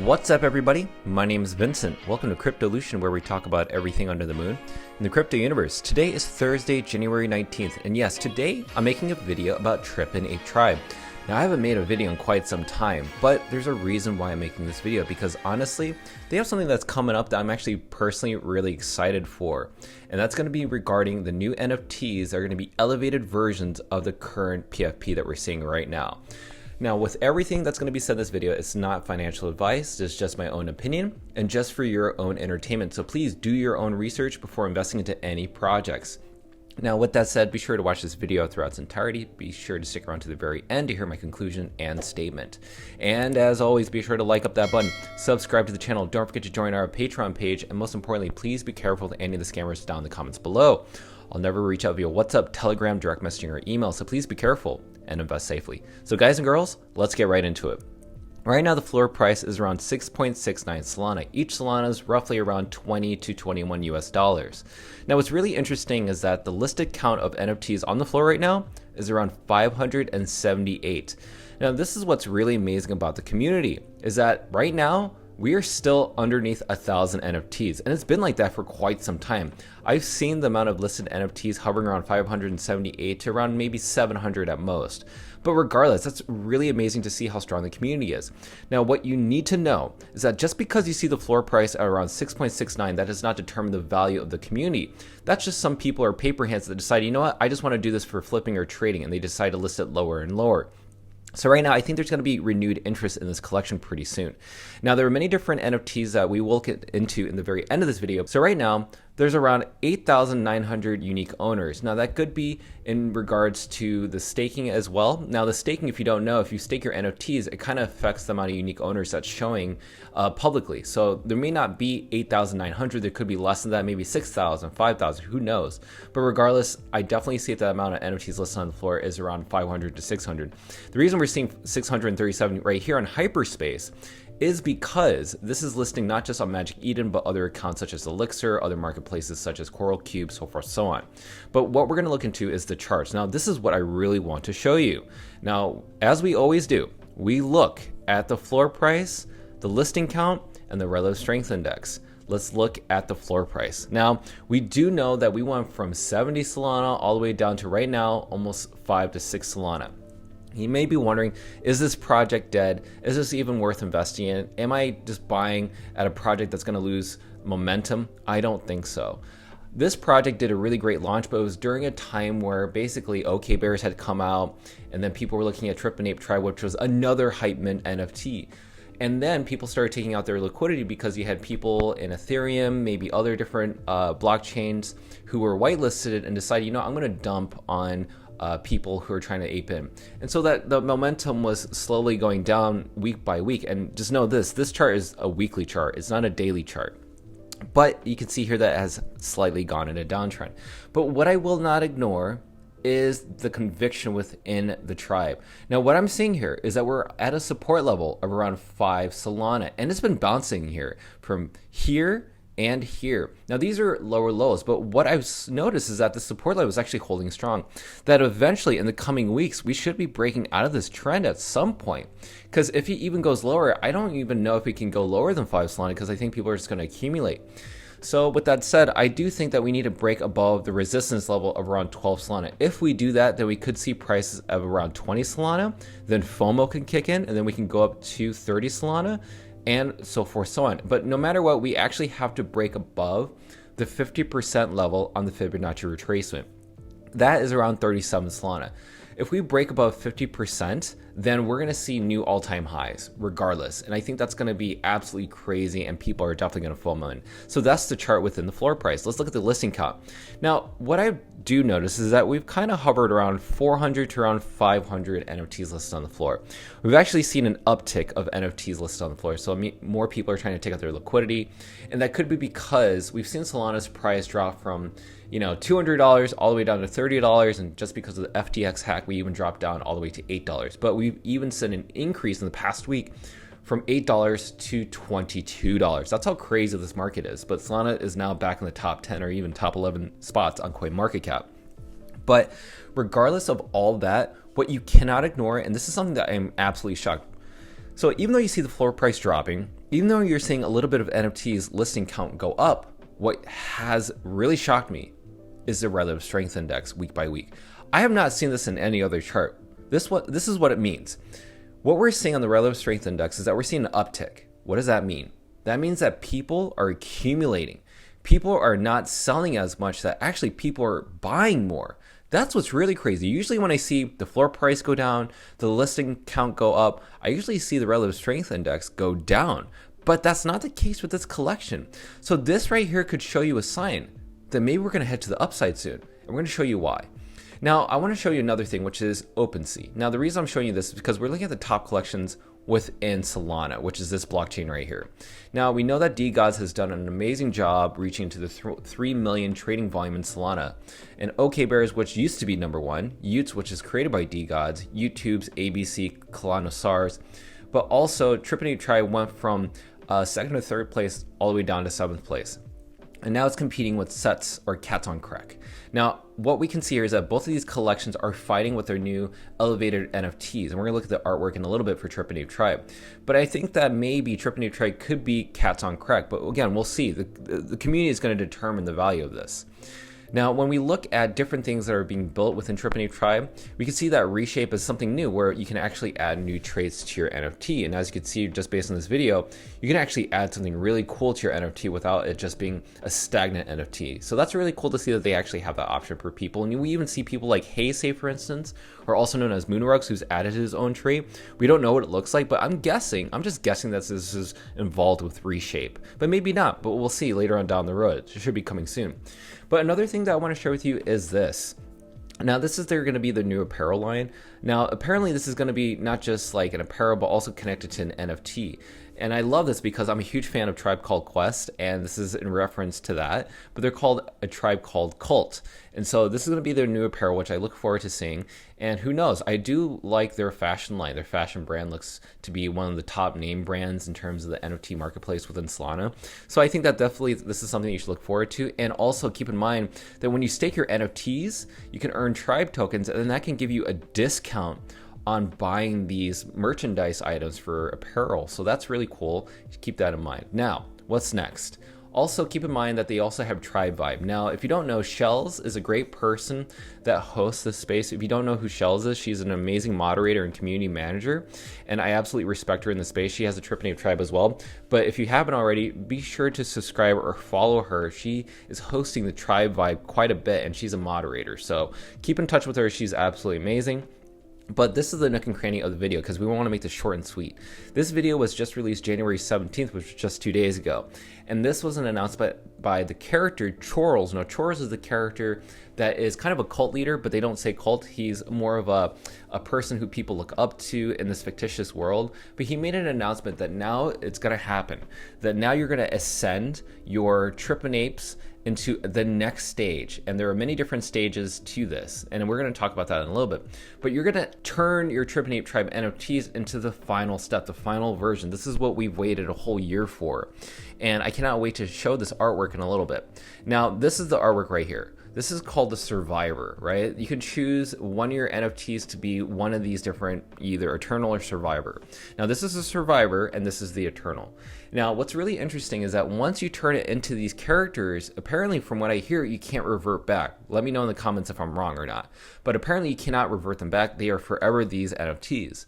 What's up, everybody? My name is Vincent. Welcome to Cryptolution, where we talk about everything under the moon in the crypto universe. Today is Thursday, January 19th, and yes, today I'm making a video about Trippin Ape tribe. Now, I haven't made a video in quite some time, but there's a reason why I'm making this video, because honestly, they have something that's coming up that I'm actually personally really excited for, and that's going to be regarding the new NFTs that are going to be elevated versions of the current PFP that we're seeing right now. Now, with everything that's going to be said in this video, it's not financial advice, it's just my own opinion and just for your own entertainment. So please do your own research before investing into any projects. Now, with that said, be sure to watch this video throughout its entirety. Be sure to stick around to the very end to hear my conclusion and statement. And as always, be sure to like up that button, subscribe to the channel, don't forget to join our Patreon page, and most importantly, please be careful with any of the scammers down in the comments below. I'll never reach out via WhatsApp, Telegram, direct messaging, or email, so please be careful and invest safely. So guys and girls, let's get right into it. Right now, the floor price is around 6.69 Solana. Each Solana is roughly around 20 to 21 US dollars. Now, what's really interesting is that the listed count of NFTs on the floor right now is around 578. Now, this is what's really amazing about the community, is that right now, we are still underneath 1,000 NFTs, and it's been like that for quite some time. I've seen the amount of listed NFTs hovering around 578 to around maybe 700 at most. But regardless, that's really amazing to see how strong the community is. Now, what you need to know is that just because you see the floor price at around 6.69, that does not determine the value of the community. That's just some people or paper hands that decide, you know what, I just want to do this for flipping or trading, and they decide to list it lower and lower. So right now, I think there's going to be renewed interest in this collection pretty soon. Now, there are many different NFTs that we will get into in the very end of this video. So right now, there's around 8,900 unique owners. Now, that could be in regards to the staking as well. Now, the staking, if you don't know, if you stake your NFTs, it kind of affects the amount of unique owners that's showing publicly. So there may not be 8,900. There could be less than that, maybe 6,000, 5,000, who knows? But regardless, I definitely see that the amount of NFTs listed on the floor is around 500 to 600. The reason we're seeing 637 right here on Hyperspace is because this is listing not just on Magic Eden, but other accounts such as Elixir, other marketplaces such as Coral Cube, so forth, so on. But what we're going to look into is the charts. Now, this is what I really want to show you. Now, as we always do, we look at the floor price, the listing count, and the relative strength index. Let's look at the floor price. Now, we do know that we went from 70 Solana all the way down to right now, almost 5 to 6 Solana. You may be wondering, is this project dead? Is this even worth investing in? Am I just buying at a project that's going to lose momentum? I don't think so. This project did a really great launch, but it was during a time where basically OK Bears had come out, and then people were looking at Trippin Ape Tribe, which was another hype mint NFT. And then people started taking out their liquidity because you had people in Ethereum, maybe other different blockchains who were whitelisted and decided, you know, I'm going to dump on people who are trying to ape in. And so that the momentum was slowly going down week by week. And just know this chart is a weekly chart. It's not a daily chart. But you can see here that it has slightly gone in a downtrend. But what I will not ignore is the conviction within the tribe. Now, what I'm seeing here is that we're at a support level of around 5 Solana, and it's been bouncing here from here and here. Now, these are lower lows, but what I've noticed is that the support level is actually holding strong, that eventually in the coming weeks, we should be breaking out of this trend at some point. Because if it even goes lower, I don't even know if we can go lower than 5 Solana, because I think people are just going to accumulate. So with that said, I do think that we need to break above the resistance level of around 12 Solana. If we do that, then we could see prices of around 20 Solana, then FOMO can kick in, and then we can go up to 30 Solana, and so forth, so on. But no matter what, we actually have to break above the 50% level on the Fibonacci retracement. That is around 37 Solana. If we break above 50%, then we're going to see new all-time highs regardless. And I think that's going to be absolutely crazy, and people are definitely going to FOMO in. So that's the chart within the floor price. Let's look at the listing count. Now, what I do notice is that we've kind of hovered around 400 to around 500 NFTs listed on the floor. We've actually seen an uptick of NFTs listed on the floor. So more people are trying to take out their liquidity. And that could be because we've seen Solana's price drop from, you know, $200 all the way down to $30, and just because of the FTX hack, we even dropped down all the way to $8. But we've even seen an increase in the past week from $8 to $22. That's how crazy this market is. But Solana is now back in the top 10 or even top 11 spots on CoinMarketCap. But regardless of all that, what you cannot ignore, and this is something that I'm absolutely shocked, So even though you see the floor price dropping, even though you're seeing a little bit of NFTs listing count go up, what has really shocked me is the relative strength index week by week. I have not seen this in any other chart. This is what it means. What we're seeing on the relative strength index is that we're seeing an uptick. What does that mean? That means that people are accumulating. People are not selling as much, that actually people are buying more. That's what's really crazy. Usually when I see the floor price go down, the listing count go up, I usually see the relative strength index go down. But that's not the case with this collection. So this right here could show you a sign that maybe we're going to head to the upside soon. And we're going to show you why. Now, I want to show you another thing, which is OpenSea. Now, the reason I'm showing you this is because we're looking at the top collections within Solana, which is this blockchain right here. Now, we know that DeGods has done an amazing job reaching to the 3 million trading volume in Solana. And OKBears, which used to be number one, Utes, which is created by DeGods, YouTube's ABC, Colonosars, but also Trippin Ape Tribe went from second to third place all the way down to seventh place. And now it's competing with Sets or Cats on Crack. Now, what we can see here is that both of these collections are fighting with their new elevated NFTs. And we're going to look at the artwork in a little bit for Trippin Ape Tribe. But I think that maybe Trippin Ape Tribe could be Cats on Crack. But again, we'll see. The community is going to determine the value of this. Now, when we look at different things that are being built within Trippin Ape Tribe, we can see that Reshape is something new where you can actually add new traits to your NFT. And as you can see just based on this video, you can actually add something really cool to your NFT without it just being a stagnant NFT. So that's really cool to see that they actually have that option for people. And we even see people like Heisei, for instance, or also known as Moonrugs, who's added his own trait. We don't know what it looks like, but I'm just guessing that this is involved with Reshape. But maybe not, but we'll see later on down the road. It should be coming soon. But another thing that I want to share with you is this. Now, they're going to be the new apparel line. Now, apparently this is going to be not just like an apparel, but also connected to an NFT. And I love this because I'm a huge fan of Tribe Called Quest, and this is in reference to that, but they're called a Tribe Called Cult. And so this is going to be their new apparel, which I look forward to seeing. And who knows, I do like their fashion line. Their fashion brand looks to be one of the top name brands in terms of the NFT marketplace within Solana. So I think that definitely this is something you should look forward to. And also keep in mind that when you stake your NFTs, you can earn Tribe tokens, and then that can give you a discount on buying these merchandise items for apparel. So that's really cool. Keep that in mind. Now, what's next? Also, keep in mind that they also have Tribe Vibe. Now, if you don't know, Shells is a great person that hosts this space. If you don't know who Shells is, she's an amazing moderator and community manager, and I absolutely respect her in the space. She has a Trippin Ape Tribe as well. But if you haven't already, be sure to subscribe or follow her. She is hosting the Tribe Vibe quite a bit, and she's a moderator. So keep in touch with her. She's absolutely amazing. But this is the nook and cranny of the video because we want to make this short and sweet. This video was just released January 17th, which was just 2 days ago. And this was an announcement by the character Chorls. Now, Chorls is the character that is kind of a cult leader, but they don't say cult. He's more of a person who people look up to in this fictitious world. But he made an announcement that now it's going to happen. That now you're going to ascend your Trippin Apes into the next stage. And there are many different stages to this. And we're going to talk about that in a little bit. But you're going to turn your Trippin Ape Tribe NFTs into the final step, the final version. This is what we've waited a whole year for. And I cannot wait to show this artwork in a little bit. Now, this is the artwork right here. This is called the Survivor, right? You can choose one of your NFTs to be one of these different, either Eternal or Survivor. Now, this is the Survivor, and this is the Eternal. Now, what's really interesting is that once you turn it into these characters, apparently from what I hear, you can't revert back. Let me know in the comments if I'm wrong or not. But apparently you cannot revert them back. They are forever these NFTs.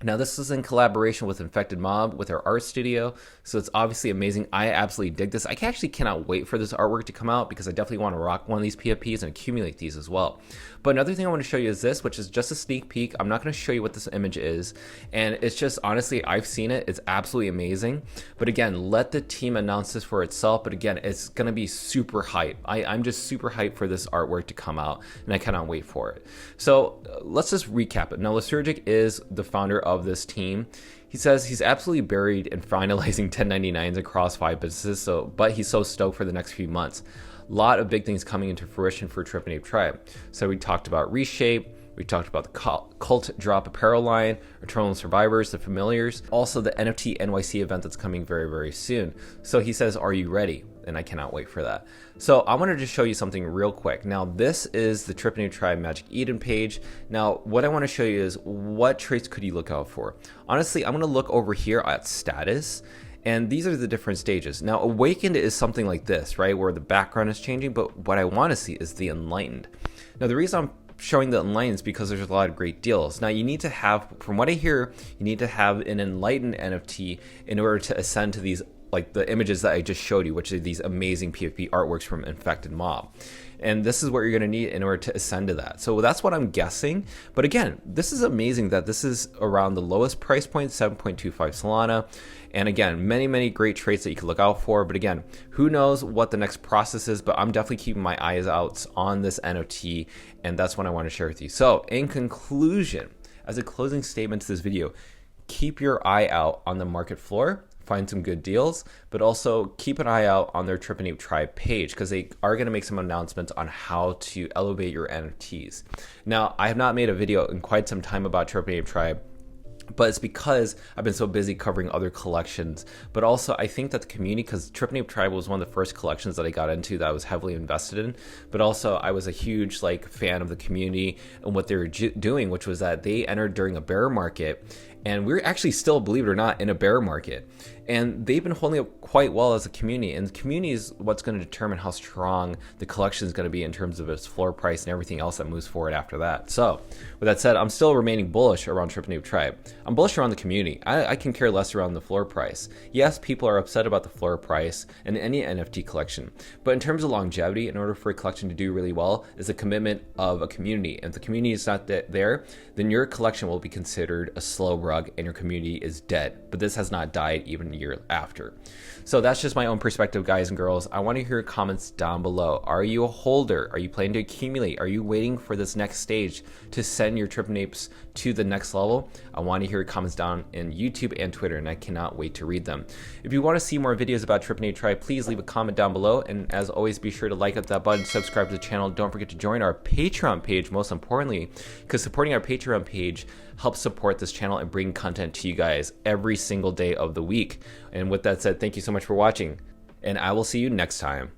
Now, this is in collaboration with Infected Mob, with their art studio, so it's obviously amazing. I absolutely dig this. I actually cannot wait for this artwork to come out because I definitely want to rock one of these PFPs and accumulate these as well. But another thing I want to show you is this, which is just a sneak peek. I'm not going to show you what this image is, and it's just, honestly, I've seen it. It's absolutely amazing. But again, let the team announce this for itself. But again, it's going to be super hype. I'm just super hyped for this artwork to come out, and I cannot wait for it. So let's just recap it. Now, Lysergic is the founder of this team. He says he's absolutely buried in finalizing 1099s across 5 businesses, but he's so stoked for the next few months. A lot of big things coming into fruition for Trippin Ape Tribe. So we talked about Reshape, We talked about the Cult Drop apparel line, Eternal Survivors, the Familiars, also the NFT NYC event that's coming very, very soon. So he says, are you ready? And I cannot wait for that. So I wanted to show you something real quick. Now this is the Trippin Ape Tribe Magic Eden page. Now what I want to show you is what traits could you look out for. Honestly, I'm going to look over here at status. And these are the different stages. Now, Awakened is something like this, right? Where the background is changing, but what I want to see is the Enlightened. Now, the reason I'm showing the Enlightened is because there's a lot of great deals. Now, you need to have, from what I hear, you need to have an Enlightened NFT in order to ascend to these, like the images that I just showed you, which are these amazing PFP artworks from Infected Mob. And this is what you're going to need in order to ascend to that. So that's what I'm guessing. But again, this is amazing that this is around the lowest price point, 7.25 Solana. And again, many, many great traits that you can look out for. But again, who knows what the next process is, but I'm definitely keeping my eyes out on this NFT. And that's what I want to share with you. So in conclusion, as a closing statement to this video, keep your eye out on the market floor. Find some good deals, but also keep an eye out on their Trippin Ape Tribe page because they are going to make some announcements on how to elevate your NFTs. Now, I have not made a video in quite some time about Trippin Ape Tribe, but it's because I've been so busy covering other collections. But also, I think that the community, because Trippin Ape Tribe was one of the first collections that I got into that I was heavily invested in. But also, I was a huge fan of the community and what they were doing, which was that they entered during a bear market. And we're actually still, believe it or not, in a bear market. And they've been holding up quite well as a community. And the community is what's going to determine how strong the collection is going to be in terms of its floor price and everything else that moves forward after that. So with that said, I'm still remaining bullish around Trippin Ape Tribe. I'm bullish around the community. I can care less around the floor price. Yes, people are upset about the floor price in any NFT collection. But in terms of longevity, in order for a collection to do really well, is a commitment of a community. And if the community is not there, then your collection will be considered a slow rug and your community is dead. But this has not died even a year after. So that's just my own perspective, guys and girls. I want to hear your comments down below. Are you a holder? Are you planning to accumulate? Are you waiting for this next stage to send your Trippin Apes to the next level? I want to hear your comments down in YouTube and Twitter, and I cannot wait to read them. If you want to see more videos about Trippin Ape Tribe, please leave a comment down below. And as always, be sure to like up that button, subscribe to the channel. Don't forget to join our Patreon page, most importantly, because supporting our Patreon page helps support this channel and bring content to you guys every single day of the week. And with that said, thank you so much for watching, and I will see you next time.